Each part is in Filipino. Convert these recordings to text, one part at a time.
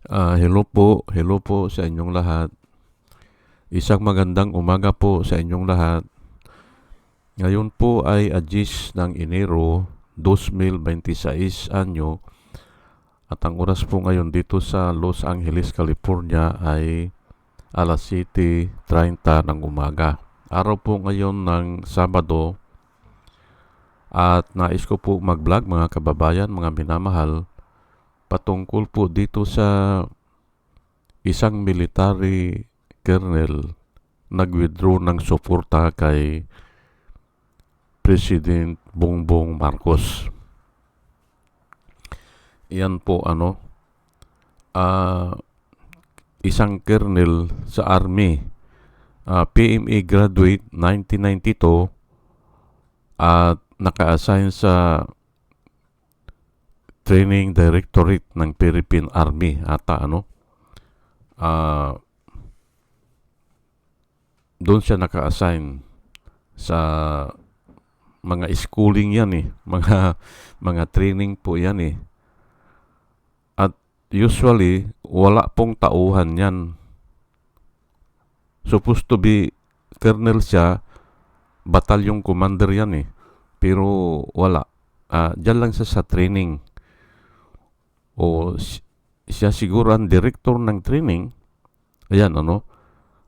Hello po sa inyong lahat. Isang magandang umaga po sa inyong lahat. Ngayon po ay 10 ng Enero 2026 anyo at ang oras po ngayon dito sa Los Angeles, California ay alas 7:30 ng umaga. Araw po ngayon ng Sabado at nais ko po mag-vlog mga kababayan, mga minamahal, patungkol po dito sa isang military colonel nag-withdraw ng suporta kay President Bongbong Marcos. Yan po ah, isang colonel sa Army, PMA graduate 1992 at naka-assign sa Training Directorate ng Philippine Army ata ah, doon siya naka-assign sa mga schooling yan mga training po yan at usually wala pong tauhan yan, supposed to be colonel siya, batalyong commander yan pero wala, dyan lang siya sa training o siya siguro ang director ng training. Ayan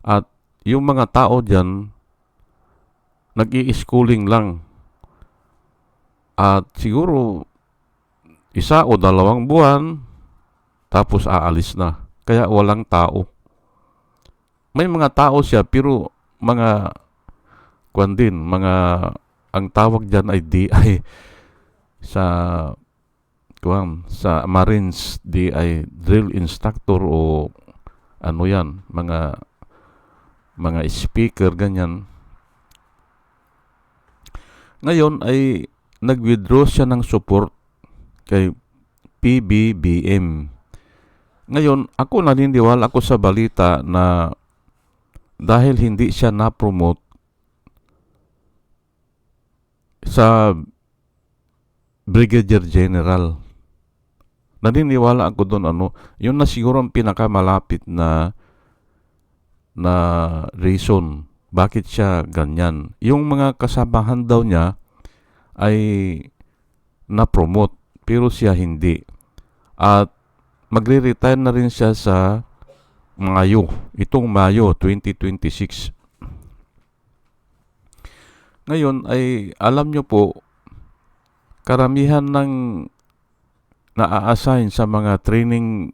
at yung mga tao dyan nag-i-schooling lang at siguro isa o dalawang buwan tapos aalis na, kaya walang tao. May mga tao siya pero mga kwan din, mga ang tawag dyan ay DI sa sa Marines, DI drill instructor o yan, mga speaker ganyan. Ngayon ay nag-withdraw siya ng support kay PBBM. Ngayon, ako naniniwala ako sa balita na dahil hindi siya na-promote sa Brigadier General. Naniniwala ako doon yun na siguro ang pinakamalapit na reason bakit siya ganyan. Yung mga kasamahan daw niya ay na-promote pero siya hindi. At magre-retire na rin siya sa itong Mayo 2026. Ngayon ay alam nyo po, karamihan ng na-assign sa mga training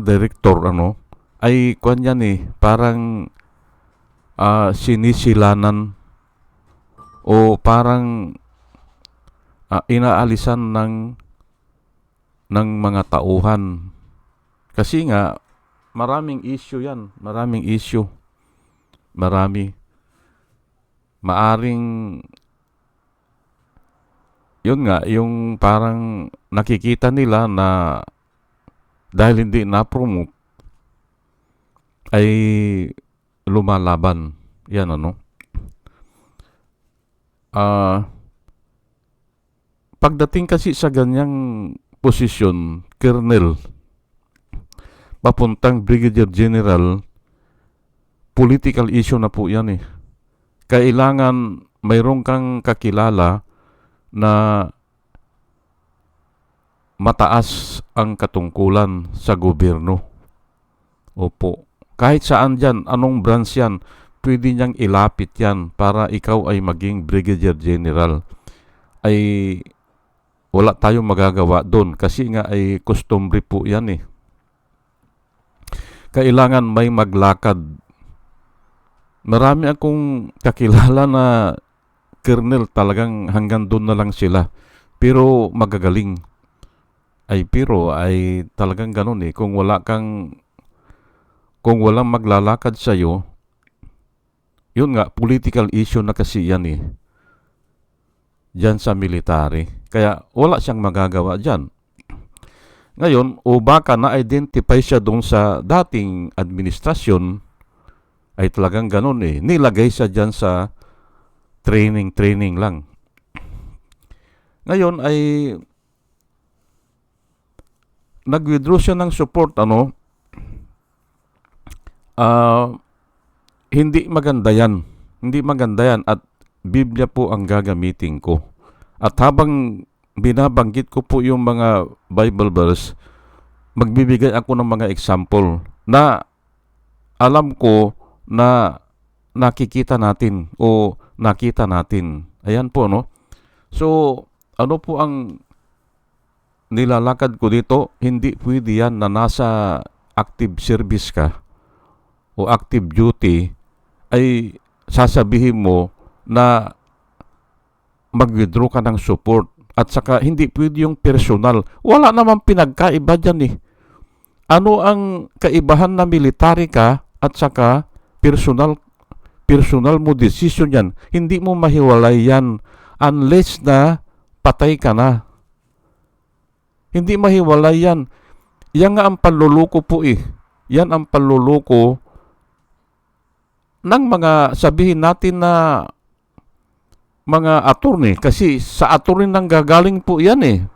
director ay kwan yan parang sinisilanan o parang inaalisan ng mga tauhan. Kasi nga, maraming issue yan. Maaring, yun nga, yung parang nakikita nila na dahil hindi na-promote, ay lumalaban. Yan pagdating kasi sa ganyang posisyon, colonel, papuntang Brigadier General, political issue na po yan Kailangan mayroon kang kakilala na mataas ang katungkulan sa gobyerno. Opo. Kahit saan dyan, anong branch yan, pwede niyang ilapit yan para ikaw ay maging Brigadier General. Ay wala tayong magagawa doon kasi nga ay customary po yan Kailangan may maglakad. Marami akong kakilala na colonel, talagang hanggang doon na lang sila. Pero magagaling. Pero talagang ganun kung walang maglalakad sa'yo, yun nga, political issue na kasi yan dyan sa military. Kaya wala siyang magagawa dyan. Ngayon, o baka na-identify siya doon sa dating administrasyon, ay talagang ganun nilagay siya dyan sa training lang. Ngayon ay nag-withdraw siya ng support, hindi maganda yan. Hindi maganda yan at Biblia po ang gagamitin ko. At habang binabanggit ko po yung mga Bible verse, magbibigay ako ng mga example na alam ko na nakikita natin o nakita natin. Ayan po, no? So, ano po ang nilalakad ko dito? Hindi pwede yan na nasa active service ka o active duty ay sasabihin mo na mag-withdraw ka ng support. At saka hindi pwede yung personal. Wala namang pinagkaiba dyan eh. Ano ang kaibahan na military ka at saka personal mo decision yan? Hindi mo mahiwalay yan unless na patay ka na. Hindi mahiwalay yan. Yan nga ang panluloko po eh. Yan ang panluloko ng mga sabihin natin na mga attorney, kasi sa attorney nang gagaling po yan eh.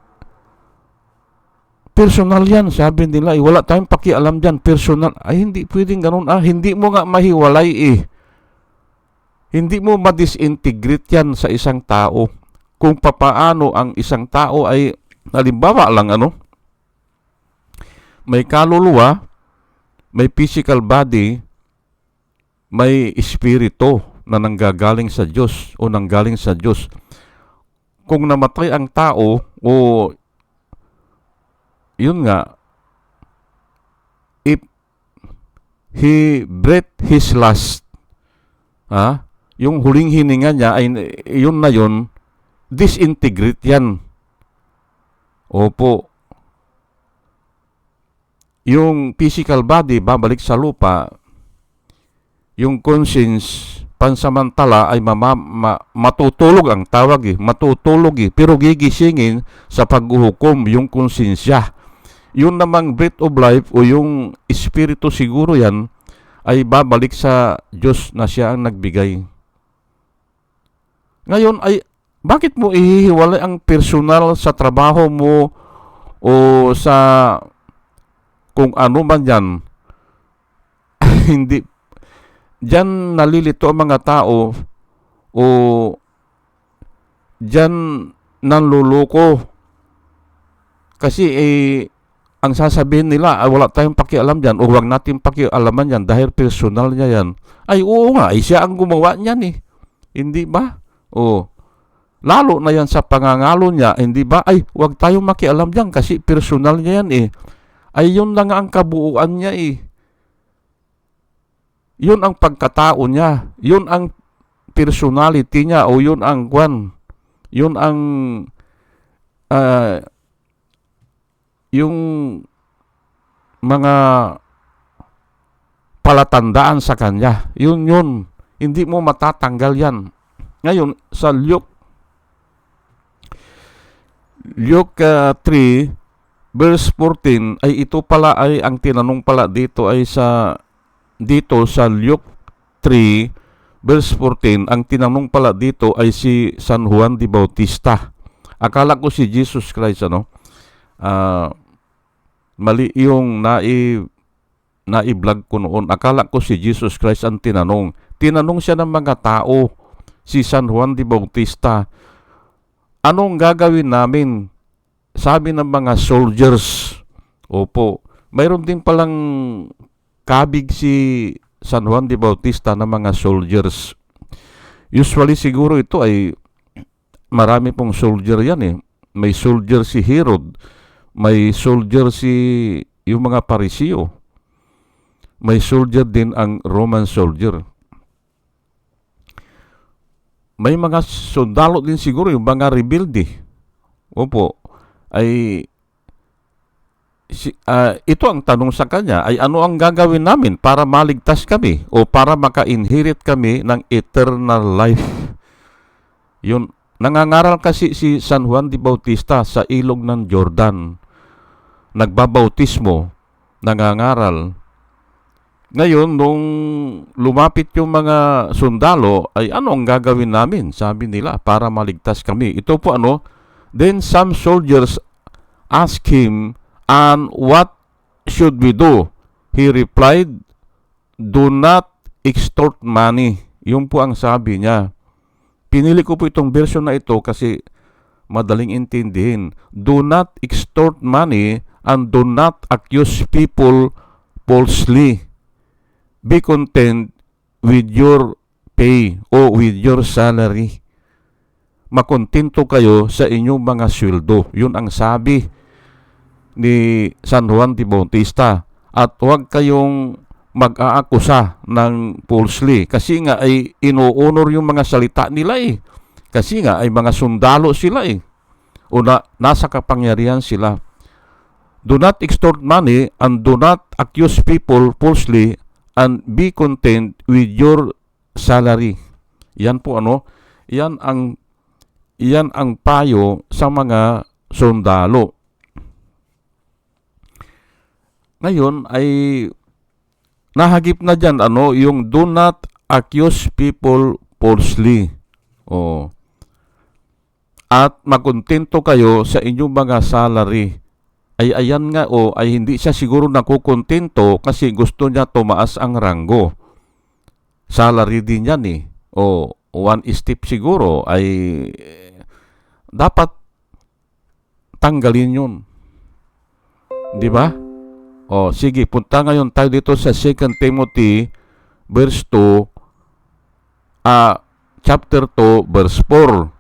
Personal yan, sabi nila, wala tayong pakialam dyan, personal. Ay, hindi pwedeng ganun. Hindi mo nga mahiwalay eh. Hindi mo ma-disintegrate yan sa isang tao. Kung papaano ang isang tao ay, halimbawa lang may kaluluwa, may physical body, may espiritu na nanggagaling sa Diyos o nanggaling sa Diyos. Kung namatay ang tao o yun nga, if he breathed his last, yung huling hininga niya ay yun na yun, disintegrate yan. Opo. Yung physical body babalik sa lupa, yung conscience pansamantala ay matutulog ang tawag eh. Matutulog eh. Pero gigisingin sa paghuhukom yung konsensya. Yun namang breath of life o yung espiritu siguro yan ay babalik sa Diyos na siya ang nagbigay. Ngayon ay bakit mo ihihiwalay ang personal sa trabaho mo o sa kung ano man yan? Hindi. Diyan nalilito ang mga tao o diyan nanluloko. Kasi ang sasabihin nila, wala tayong pakialam dyan o huwag natin pakialaman yan dahil personal niya yan. Ay oo nga, siya ang gumawa niyan eh. Hindi ba? Lalo na yan sa pangangalo niya, hindi ba? Ay huwag tayong makialam dyan kasi personal niya yan eh. Ay yun lang ang kabuuan niya eh. Yun ang pagkatao niya. Yun ang personality niya o yun ang yun ang yung mga palatandaan sa kanya. Yun. Hindi mo matatanggal yan. Ngayon, sa Luke 3 verse 14 ay ito pala ay ang tinanong pala dito ay sa Luke 3 verse 14, ang tinanong pala dito ay si San Juan de Bautista. Akala ko si Jesus Christ, mali yung nai-vlog ko noon. Akala ko si Jesus Christ ang tinanong. Tinanong siya ng mga tao, si San Juan de Bautista, anong gagawin namin? Sabi ng mga soldiers. Opo, mayroon din palang kabig si San Juan de Bautista ng mga soldiers. Usually siguro ito ay marami pong soldier yan eh. May soldier si Herod, may soldier yung mga Pariseo, may soldier din ang Roman soldier. May mga sundalo din siguro yung mga rebelde. Opo, ay ito ang tanong sa kanya ay ano ang gagawin namin para maligtas kami o para maka-inherit kami ng eternal life. Yun, nangangaral kasi si San Juan de Bautista sa ilog ng Jordan. Nagbabautismo, nangangaral. Ngayon, nung lumapit yung mga sundalo, ay ano ang gagawin namin? Sabi nila, para maligtas kami. Ito po then some soldiers asked him, And what should we do? He replied, do not extort money. Yun po ang sabi niya. Pinili ko po itong version na ito kasi madaling intindihin. Do not extort money and do not accuse people falsely. Be content with your pay o with your salary. Makontento kayo sa inyong mga sweldo. Yun ang sabi ni San Juan de Bautista. At huwag kayong mag-aakusa ng falsely. Kasi nga ay ino-honor yung mga salita nila eh. Kasi nga ay mga sundalo sila eh. O nasa kapangyarihan sila. Do not extort money and do not accuse people falsely and be content with your salary. Yan po yan ang payo sa mga sundalo. Ngayon ay nahagip na dyan yung do not accuse people falsely. At makontento kayo sa inyong mga salary. Ay ayan nga ay hindi siya siguro nakukontento kasi gusto niya tumaas ang ranggo. Salary din yan eh. One step siguro ay dapat tanggalin yun. Di ba? Sige, punta ngayon tayo dito sa 2 Timothy verse 2, chapter 2, verse 4.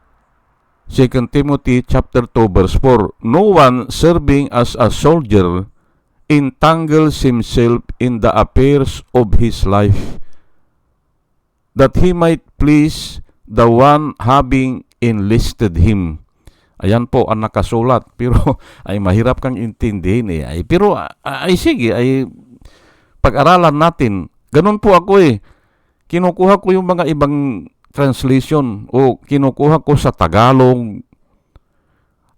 2 Timothy chapter 2 verse 4. No one serving as a soldier entangles himself in the affairs of his life, that he might please the one having enlisted him. Ayan po ang nakasulat. Pero ay mahirap kang intindihin eh. Pero sige, pag-aralan natin. Ganun po ako eh. Kinukuha ko yung mga ibang translation o kinukuha ko sa Tagalog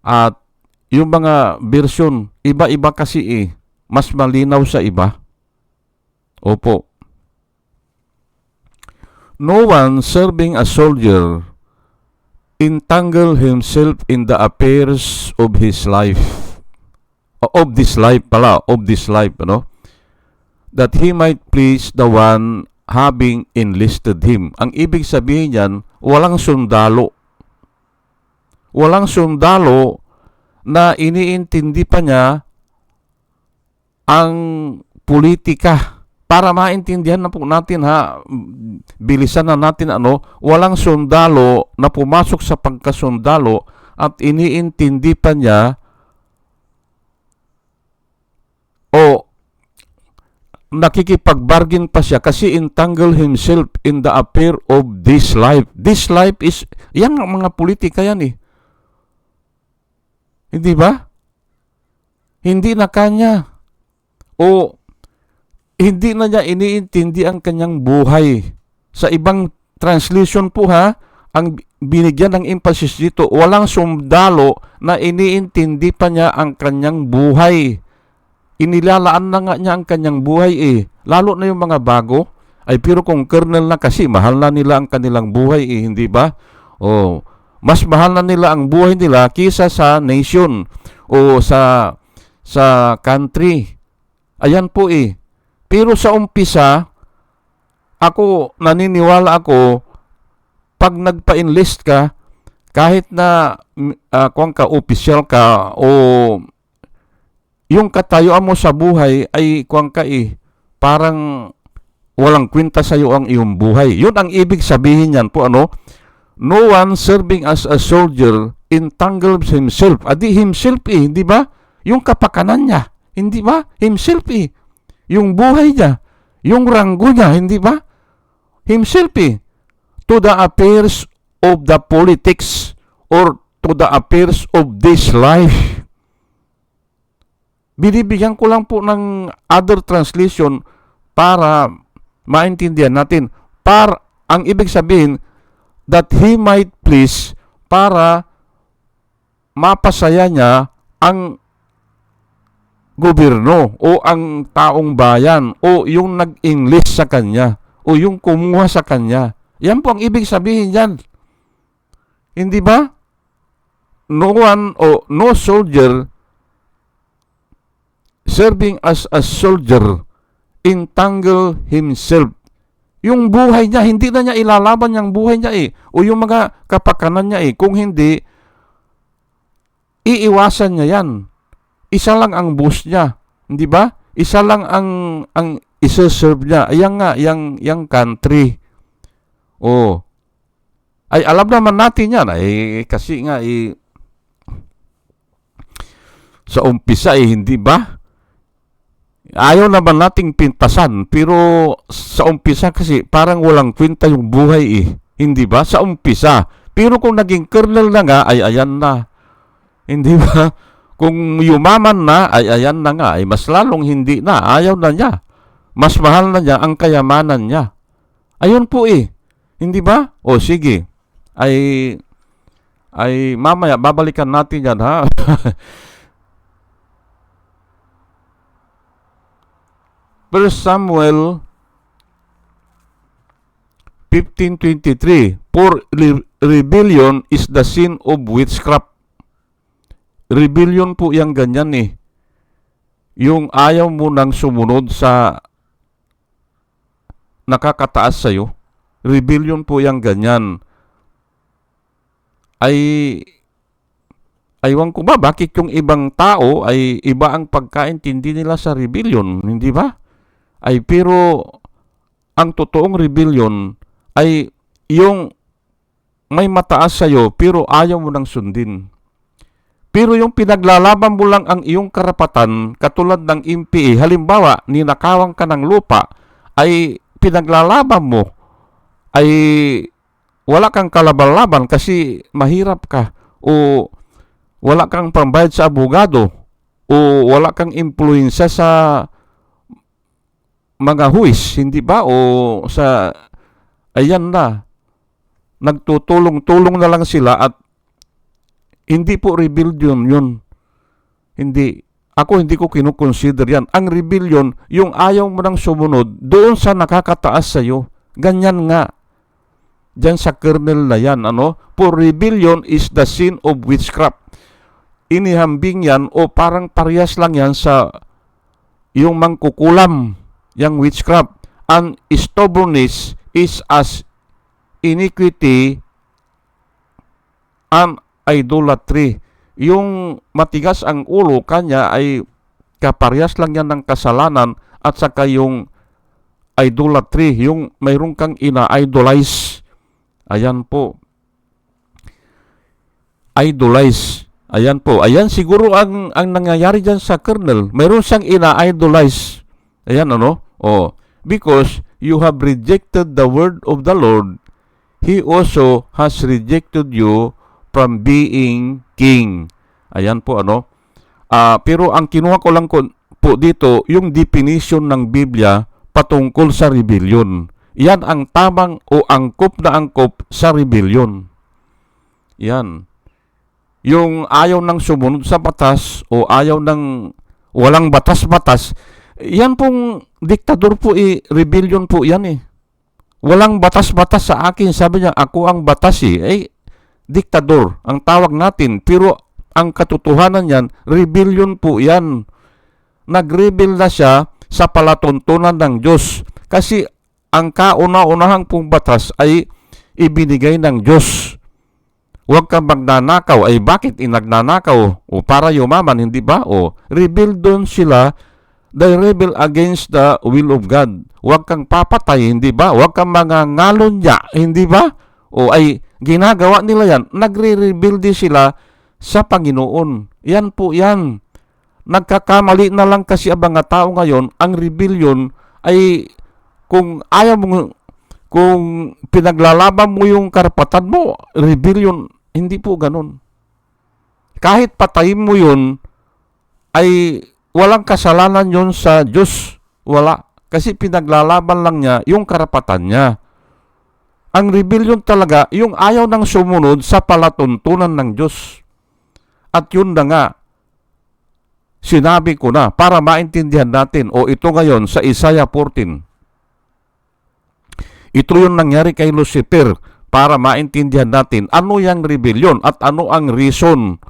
at yung mga version iba-iba kasi eh, mas malinaw sa iba. Opo. No one serving a soldier entangle himself in the affairs of his life. Of this life, that he might please the one having enlisted him. Ang ibig sabihin niyan, walang sundalo. Walang sundalo na iniintindi pa niya ang politika. Para maintindihan na po natin bilisan na natin walang sundalo na pumasok sa pagkasundalo at iniintindi pa niya nakikipag-bargain pa siya kasi entangle himself in the affair of this life. This life is, yan ang mga politika yan eh. Hindi ba? Hindi na kanya. Hindi na niya iniintindi ang kanyang buhay. Sa ibang translation po ang binigyan ng emphasis dito, walang sundalo na iniintindi pa niya ang kanyang buhay. Inilalaan na nga niya ang kanyang buhay eh. Lalo na yung mga bago. Pero kung kernel na kasi, mahal na nila ang kanilang buhay eh, hindi ba? Mas mahal na nila ang buhay nila kisa sa nation o sa country. Ayan po eh. Pero sa umpisa, naniniwala ako, pag nagpa-enlist ka, kahit na official ka o yung katayuan mo sa buhay ay parang walang kwenta sa iyo ang iyong buhay. Yun ang ibig sabihin niyan po no one serving as a soldier entangles himself. Himself eh, hindi ba? Yung kapakanan niya, hindi ba? Himself eh. Yung buhay niya, yung ranggo niya, hindi ba? Himself eh. To the affairs of the politics or to the affairs of this life. Binibigyan ko lang po ng other translation para maintindihan natin. Ang ibig sabihin, that he might please, para mapasaya niya ang gobyerno o ang taong bayan o yung nag-enlist sa kanya o yung kumuha sa kanya. Yan po ang ibig sabihin yan. Hindi ba? No one o no soldier serving as a soldier, entangle himself. Yung buhay niya, hindi na niya ilalaban yung buhay niya o yung mga kapakanan niya kung hindi, iiwasan niya yan. Isa lang ang boss niya, hindi ba? Isa lang ang isa-serve niya. Ayan nga, yung country. Ay alam naman natin yan, kasi nga, sa umpisa hindi ba? Ayaw naman nating pintasan, pero sa umpisa kasi parang walang kwenta yung buhay hindi ba? Sa umpisa. Pero kung naging kernel na nga, ay ayan na. Hindi ba? Kung yumaman na, ay ayan na nga, ay mas lalong hindi na. Ayaw na niya. Mas mahal na niya ang kayamanan niya. Ayun po Hindi ba? O sige. Ay mamaya, babalikan natin yan ha. 1 Samuel 15:23, for rebellion is the sin of witchcraft. Rebellion po yung ganyan Yung ayaw mo nang sumunod sa nakakataas sa'yo. Rebellion po yung ganyan. Aywan ko ba, bakit yung ibang tao ay iba ang pagkaintindi nila sa rebellion, hindi ba? Pero ang totoong rebellion ay yung may mataas sa'yo pero ayaw mo nang sundin. Pero yung pinaglalaban mo lang ang iyong karapatan, katulad ng MPA, halimbawa, ninakawan ka ng lupa, ay pinaglalaban mo, ay wala kang kalaban-laban kasi mahirap ka, o wala kang pambayad sa abogado, o wala kang impluensya sa mga huwis, hindi ba? O sa, ayan na, nagtutulong-tulong na lang sila at hindi po rebellion yun. Hindi. Ako hindi ko kinukonsider yan. Ang rebellion, yung ayaw mo nang sumunod doon sa nakakataas sa'yo. Ganyan nga. Diyan sa kernel na yan. For rebellion is the sin of witchcraft. Inihambing yan o parang parehas lang yan sa yung mangkukulam, yung witchcraft. And stubbornness is as iniquity and idolatry. Yung matigas ang ulo kanya ay kaparehas lang yan ng kasalanan at saka yung idolatry, yung mayroon kang ina-idolize. Ayan po. Idolize. Ayan po. Ayan siguro ang nangyayari dyan sa kernel. Mayroon siyang ina-idolize. Ayan because you have rejected the word of the Lord, He also has rejected you from being king. Ayan po pero ang kinuha ko lang po dito yung definition ng Biblia patungkol sa rebellion. Yan ang tamang o angkop na angkop sa rebellion. Yan. Yung ayaw nang sumunod sa batas o ayaw nang walang batas-batas, yan pong diktador po rebellion po yan Walang batas-batas sa akin. Sabi niya, ako ang batas diktador ang tawag natin. Pero ang katotohanan yan, rebellion po yan. Nag-rebel na siya sa palatuntunan ng Diyos. Kasi ang kauna-unahang pong batas ay ibinigay ng Diyos. Huwag kang magnanakaw. Bakit inagnanakaw? O para yumaman, hindi ba? Rebel doon sila. They rebel against the will of God. Huwag kang papatay, hindi ba? Huwag kang mangangalon niya, hindi ba? Ginagawa nila yan. Nagre-rebel din sila sa Panginoon. Yan po yan. Nagkakamali na lang kasi ang mga tao ngayon. Ang rebellion ay kung ayaw mo, kung pinaglalaban mo yung karapatan mo, rebellion, hindi po ganun. Kahit patayin mo yun, ay walang kasalanan yun sa Diyos. Wala. Kasi pinaglalaban lang niya yung karapatan niya. Ang rebellion talaga, yung ayaw nang sumunod sa palatuntunan ng Diyos. At yun na nga, sinabi ko na para maintindihan natin. Ito ngayon sa Isaiah 14. Ito yung nangyari kay Lucifer para maintindihan natin ano yung rebellion at ano ang reason.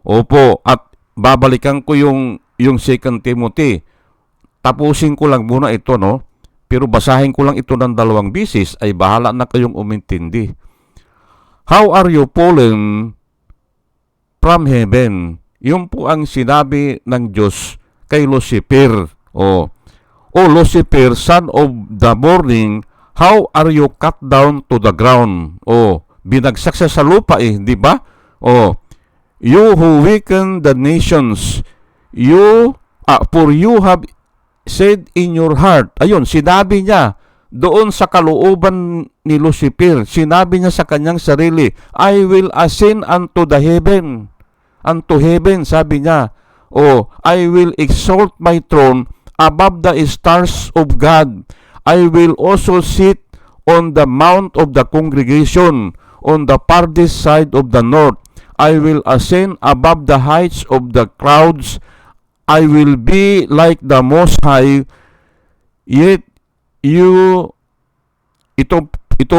Opo, at babalikan ko yung yung 2 Timothy. Tapusin ko lang muna ito, no? Pero basahin ko lang ito ng 2 bisis, ay bahala na kayong umintindi. How are you fallen from heaven? Yun po ang sinabi ng Diyos kay Lucifer. O Lucifer, son of the morning, how are you cut down to the ground? Binagsak siya sa lupa di ba? You who weaken the nations, for you have said in your heart. Ayun, sinabi niya doon sa kalooban ni Lucifer, sinabi niya sa kanyang sarili, I will ascend unto the heaven. Unto heaven, sabi niya. I will exalt my throne above the stars of God. I will also sit on the mount of the congregation, on the farthest side of the north. I will ascend above the heights of the clouds. I will be like the Most High. Yet ito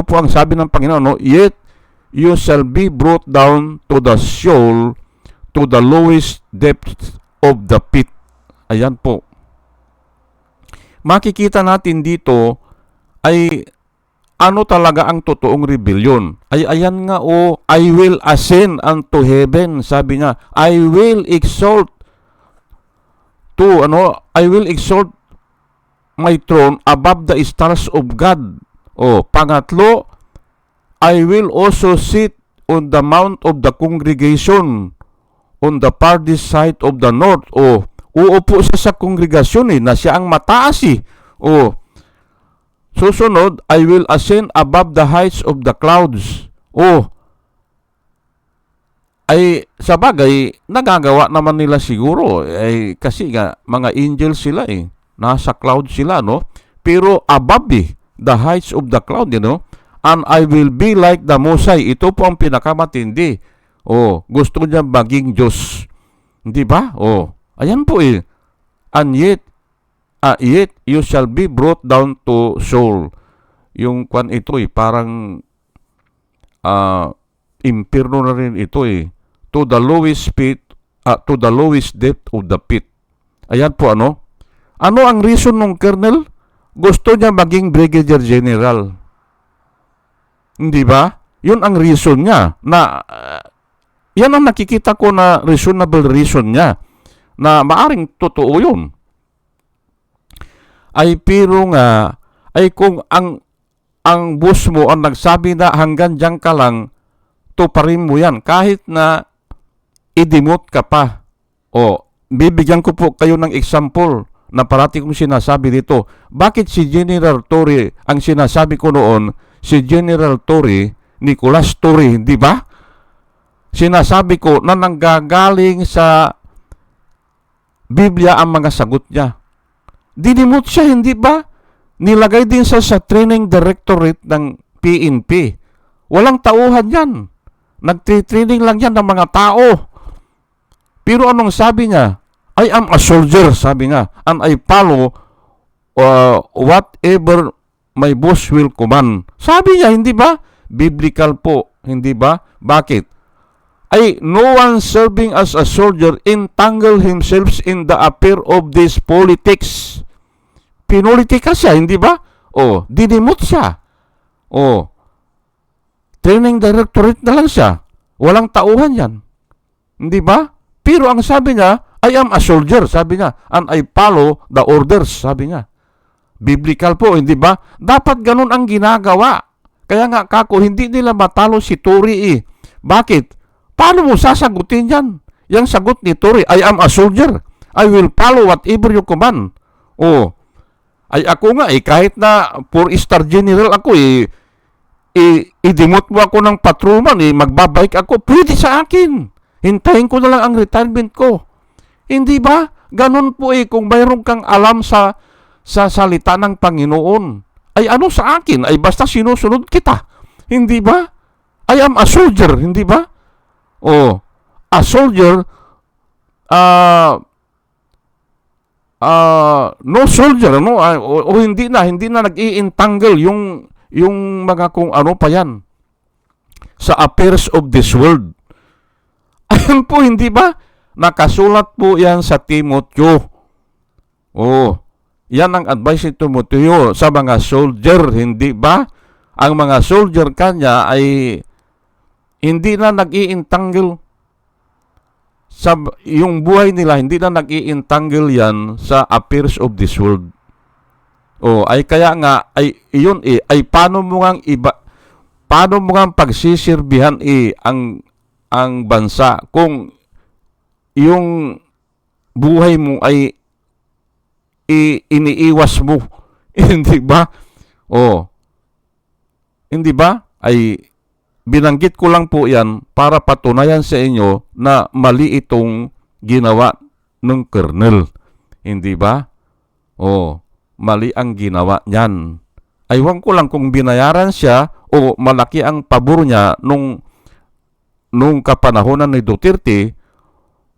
po ang sabi ng Panginoon, no? Yet you shall be brought down to the Sheol, to the lowest depths of the pit. Ayan po. Makikita natin dito ay ano talaga ang totoong rebellion. Ayan nga I will ascend unto heaven, sabi niya. I will exalt my throne above the stars of God. Pangatlo, I will also sit on the mount of the congregation, on the farthest side of the north. Uupo siya sa kongregasyon na siya ang mataas Susunod, I will ascend above the heights of the clouds. Ay sa bagay, nagagawa naman nila siguro. Kasi nga, mga angels sila nasa cloud sila, no? Pero above the heights of the cloud, and I will be like the Most High. Ito po ang pinakamatindi. Gusto niya maging Diyos. Hindi ba? Ayan po And yet you shall be brought down to Sheol. Yung kwan ito parang impierno na rin ito to the lowest pit, to the lowest depth of the pit. Ayan po ano ang reason ng Colonel? Gusto niya maging Brigadier General. Hindi ba? Yun ang reason niya na yan ang nakikita ko na reasonable reason niya na maaring totoo yun. Pero nga, kung ang boss mo ang nagsabi na hanggang dyan ka lang, tuparin mo yan. Kahit na i-demote ka pa. Bibigyan ko po kayo ng example na parati kong sinasabi dito. Bakit si General Torre, ang sinasabi ko noon, si General Torre, Nicolas Torre, hindi ba? Sinasabi ko na nanggagaling sa Biblia ang mga sagot niya. Dinimot siya, hindi ba? Nilagay din siya sa training directorate ng PNP. Walang tauhan yan. Nagtitraining lang yan ng mga tao. Pero anong sabi niya? I am a soldier, sabi niya. And I follow whatever my boss will command. Sabi niya, hindi ba? Biblical po, hindi ba? Bakit? No one serving as a soldier entangle himself in the affair of this politics. Pinolotika siya, hindi ba? Dinimot siya. Training directorate na lang siya. Walang tauhan yan. Hindi ba? Pero ang sabi niya, I am a soldier, sabi niya. And I follow the orders, sabi niya. Biblical po, hindi ba? Dapat ganun ang ginagawa. Kaya nga kako, hindi nila matalo si Tory Bakit? Paano mo sasagutin yan? Yang sagot ni Tory, I am a soldier. I will follow whatever you command. Ako nga kahit na 4-star general ako i-demote mo ako ng patrolman, magbabike ako, pwede sa akin. Hintayin ko na lang ang retirement ko. Hindi ba? Ganun po kung mayroon kang alam sa salita ng Panginoon. Ano sa akin? Basta sinusunod kita. Hindi ba? I am a soldier, hindi ba? A soldier, no soldier, no? Hindi na nag-i-entangle yung mga kung ano pa yan sa affairs of this world. Ayan po, hindi ba? Nakasulat po yan sa Timoteo. Oh, yan ang advice ni Timoteo sa mga soldier, hindi ba? Ang mga soldier kanya ay hindi na nag-iintangle sa yung buhay nila, hindi na nag-iintangle yan sa affairs of this world. Oh, ay kaya nga ay iyon ay paano mo ngang pagsisirbihan ang bansa kung yung buhay mo ay iniiwas mo. Hindi ba? Oh, hindi ba? Ay binanggit ko lang po yan para patunayan sa inyo na mali itong ginawa ng colonel. Hindi ba? Oh, mali ang ginawa niyan. Aywan ko lang kung binayaran siya o malaki ang pabor niya nung kapanahonan ni Duterte,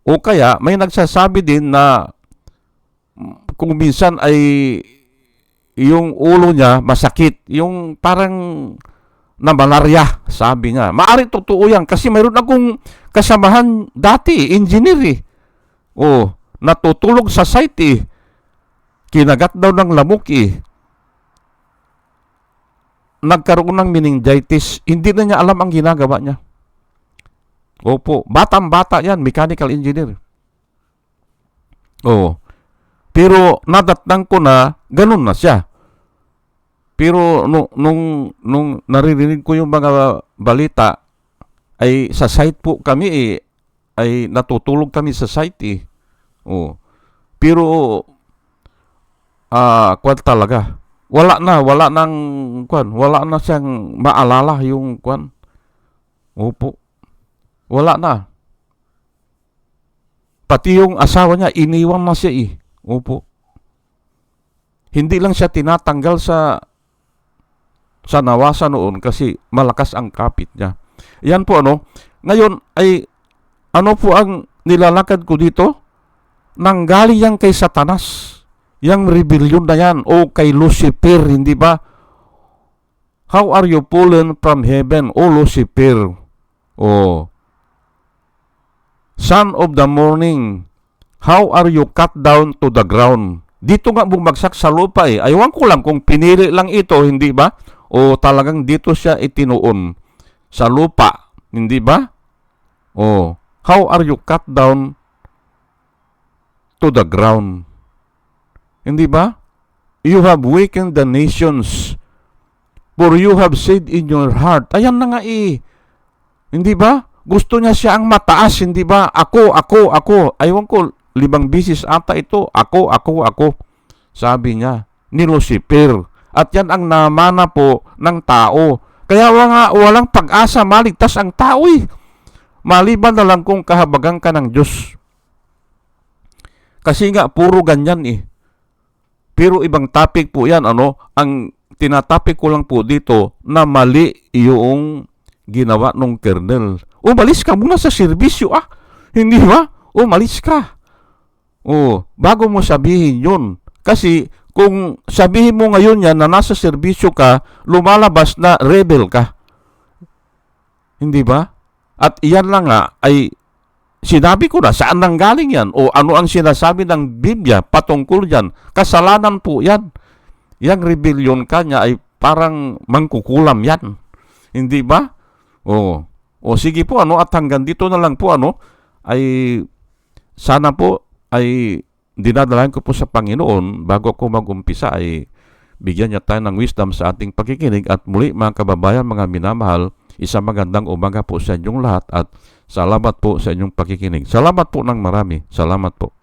o kaya may nagsasabi din na kung minsan ay yung ulo niya masakit, yung parang na malarya, sabi niya. Maari totoo yan kasi mayroon akong kasamahan dati, engineer eh. Oh, natutulog sa site eh. Kinagat daw ng lamok eh. Nagkaroon ng meningitis, hindi na niya alam ang ginagawa niya. Opo, batang-bata yan, mechanical engineer. Oh, pero nadatnang ko na ganun na siya. Pero nung naririnig ko yung mga balita, ay sa site po kami eh, ay natutulog kami sa site eh. Oh. Pero kwan talaga. Wala na siyang maalala yung kwan. Opo. Wala na. Pati yung asawa niya, iniwan na siya eh. Opo. Hindi lang siya tinatanggal sa nawasa noon kasi malakas ang kapit niya. Yan po Ngayon ay ano po ang nilalakad ko dito? Nanggaling yan kay Satanas. Yang rebellion na yan o kay Lucifer, hindi ba? How are you fallen from heaven, O Lucifer? O son of the morning, how are you cut down to the ground? Dito nga bumagsak sa lupa eh. Aywan ko lang kung pinili lang ito, hindi ba? O talagang dito siya itinuon sa lupa, hindi ba? O how are you cut down to the ground? Hindi ba? You have weakened the nations, for you have said in your heart. Ayan na nga eh. Hindi ba? Gusto niya siya ang mataas, hindi ba? Ako. Aywan ko, 5 bisis ata ito. Ako. Sabi niya, ni Lucifer. At yan ang namana po ng tao. Kaya walang pag-asa maligtas ang tao eh. Maliban na lang kung kahabagan ka ng Diyos. Kasi nga, puro ganyan eh. Pero ibang topic po yan, ang tinatopic ko lang po dito na mali yung ginawa ng kernel. Umalis ka muna sa serbisyo Hindi ba? Umalis ka. Bago mo sabihin yun. Kasi kung sabihin mo ngayon yan na nasa serbisyo ka, lumalabas na rebel ka. Hindi ba? At iyan lang nga ay sinabi ko na saan nanggaling yan o ano ang sinasabi ng Biblia patungkol yan. Kasalanan po yan. Yang rebellion kanya ay parang mangkukulam yan. Hindi ba? O sige po at hanggang dito na lang po ay sana po ay dinadalahan ko po sa Panginoon bago ako mag-umpisa ay bigyan niya tayo ng wisdom sa ating pagkikinig. At muli mga kababayan, mga minamahal, isang magandang umaga po sa inyong lahat at salamat po sa inyong pakikinig. Salamat po ng marami. Salamat po.